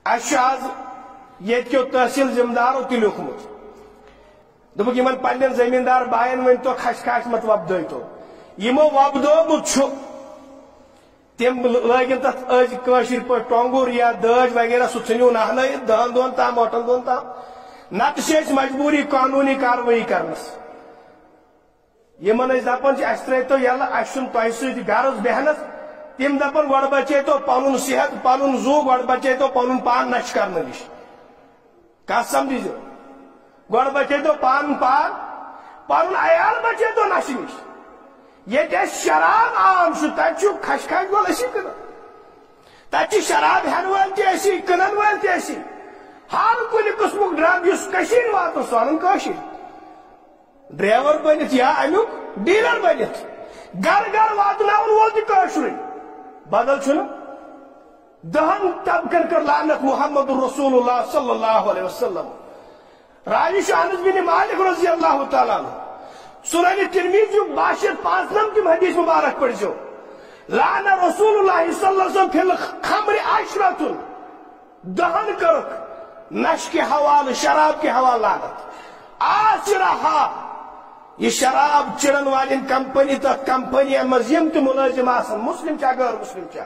آز یتکیو تحصیل ذمدارو تہ لیوکھمت دوپک یمن پنن زمیندار بائن ون تو کھش کھش مت وۄبدٲیتو یمو وۄبدومُت چھُ تم لگن تک قاشر پہ ٹونگر یا داج وغیرہ سہ ژھنو نہنائت 10 دۄہن تام 8 دۄہن تام نتہ مجبوری قانونی کاروٲیی کرنس یمن دپان اس ترٛٲیتو یلہٕ اس چھُنہٕ تۄہہِ سۭتۍ غرض بیہنس تم دپان گۄڈٕ بچٲیتو پنُن صحت پنُن زو گۄڈٕ بچٲیتو پنُن پان نشہِ کرنہٕ نش کتھ سمجھزیو گۄڈٕ بچٲیتو پنُن پان پنُن عیال بچٲیتو نشہِ نش یہ شراب عام تک کھش کھش وول اسی کٕنان تتہ شراب ہین وول تہ اسی کٕنن وول تہ اسی ہر کُنہِ قٕسمُک ڈرگ یُس کٔشیٖرِ واتُن سُہ انن کٲشِر ڈرائیور بنتھ یا امیُک ڈیلر بنتھ گر گر واتناون وول تہ کٲشرُے بدل چھُنہٕ 10 طبقن کر لعنت محمد رسول اللہ صلی اللہ علیہ وسلم راوی چھُ انس بن مالک رضی اللہ تعالیٰ عنہ سنن ترمذی 1295 حدیث مبارک پڑھو لعن رسول اللہ صلی اللہ علیہ وسلم فی الخمر عشرۃ 10 کرک نش کے حوالے شراب کے حوالے لعنت آسرہا یہ شراب چڑن والن کمپنی تک کمپنی مز یم تہ ملازم آسن مسلم چا غیر مسلم چا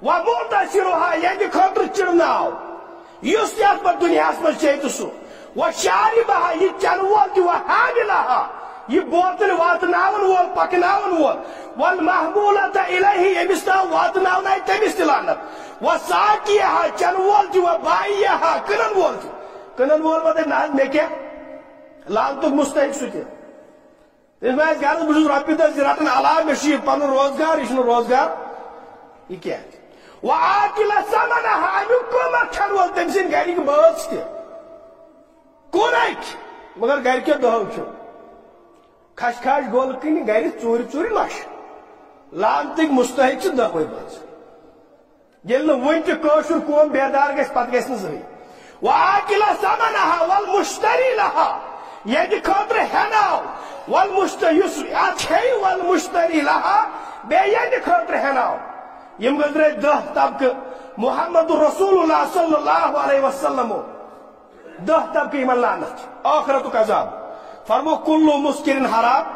ومعتصرہا یہ خاطر چڑناو یس یت پہ دنیا مز چیت سہ وشاربہا یہ چن وول تہ وحاملہا یہ بوتل واتناون وول پکناون وول والمحمولۃ الیہ یمس تام واتناون آئی تمس تہ لعنت وساقیہا چن وول تہ وبائیہا کنن وول پتہ نہ مے کیا لعنتک مستحق سہ تہ تم غرض بہت رۄپیہِ دہ رٹن علاوہ مے پن روزگار یہ روزگار یہ کیا وآکل ثمنہا امیک قیمت کھن وول تم سٕنٛدۍ گرِک بٲژ تہ کُنک مگر گرکیو دہو چھُ کھش کھش گول کن گر چور چور نش لعنتک مستحق سے 10 بٲژ ییٚلہِ نہٕ وُنہِ تہِ کٲشُر قوم بیدار گژھِ پتہٕ گژھِ نہٕ زٕہٕنۍ وآکل ثمنہا والمشتری لہا ییٚتہِ خٲطرٕ ہٮ۪ناو والمشتری یُس اتھ ہیٚیہِ والمشتری لہا بیٚیہِ ییٚتہِ خٲطرٕ ہٮ۪ناو یم گزرے 10 طبقہٕ محمد رسول اللہ صلی اللہ علیہ وسلم 10 طبقہٕ یمن لعنت آخرتُک عذاب فرمو کلو مسکرن حرام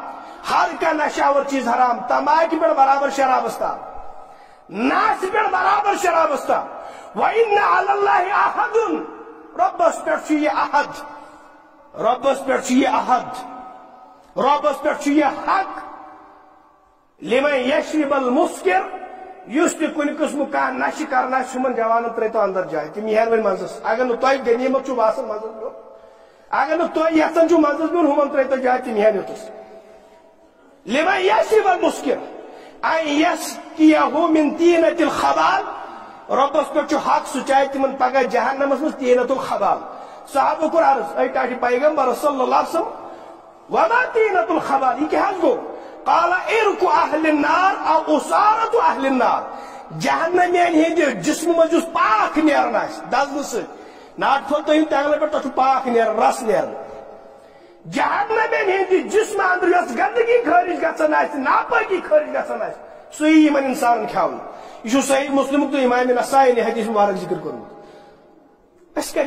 ہر کا نشاور چیز حرام تماکہ پہ برابر شرابستا ناس پہ برابر شرابستا وَإِنَّ عَلَى اللَّهِ أَحَدٌ ربس پہ یہ احد ربس پہ یہ احد ربس پہ یہ حق لمن یشرب المسکر یس تہ کن قسم کا نشہ کرنا چھمن جوان ترتو اندر جائے تم مہربانی منزس اگر نہ تہ غنیمت چھو باسان منزس بیو اگر نہ تہ یژھان چھو منزس بیون ہمن ترتو جائے تم مہربانی لمن یشرب المسکر ان یسقیہ من طینۃ الخبال ربس پہ حق سہ چاہے تمن پگہ جہنمس مز طینۃ الخبال صحابہ کو عرض اے تاٹی پیغمبر صلی اللہ علیہ وسلم وما طینۃ الخبال یہ کیا گو قال ارق اہل النار او اسارت اہل النار جہنمین ہند جسم مز پاک نیران دزن ست ناٹ پھل تم تینگل پہ تک پاک نیران رس نیران جہنمین ہند جسم اندر یس گندگی خارج گژھان ناپاکی خارج گژھان سی یمن انسان کھیون یہ صحیح مسلم تو امام نسائی نے حدیث مبارک ذکر کورمت اس کر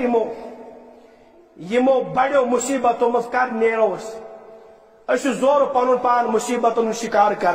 یمو بڑیو مصیبتوں مز کر نیرو اس زور پن پان مصیبتن شکار کر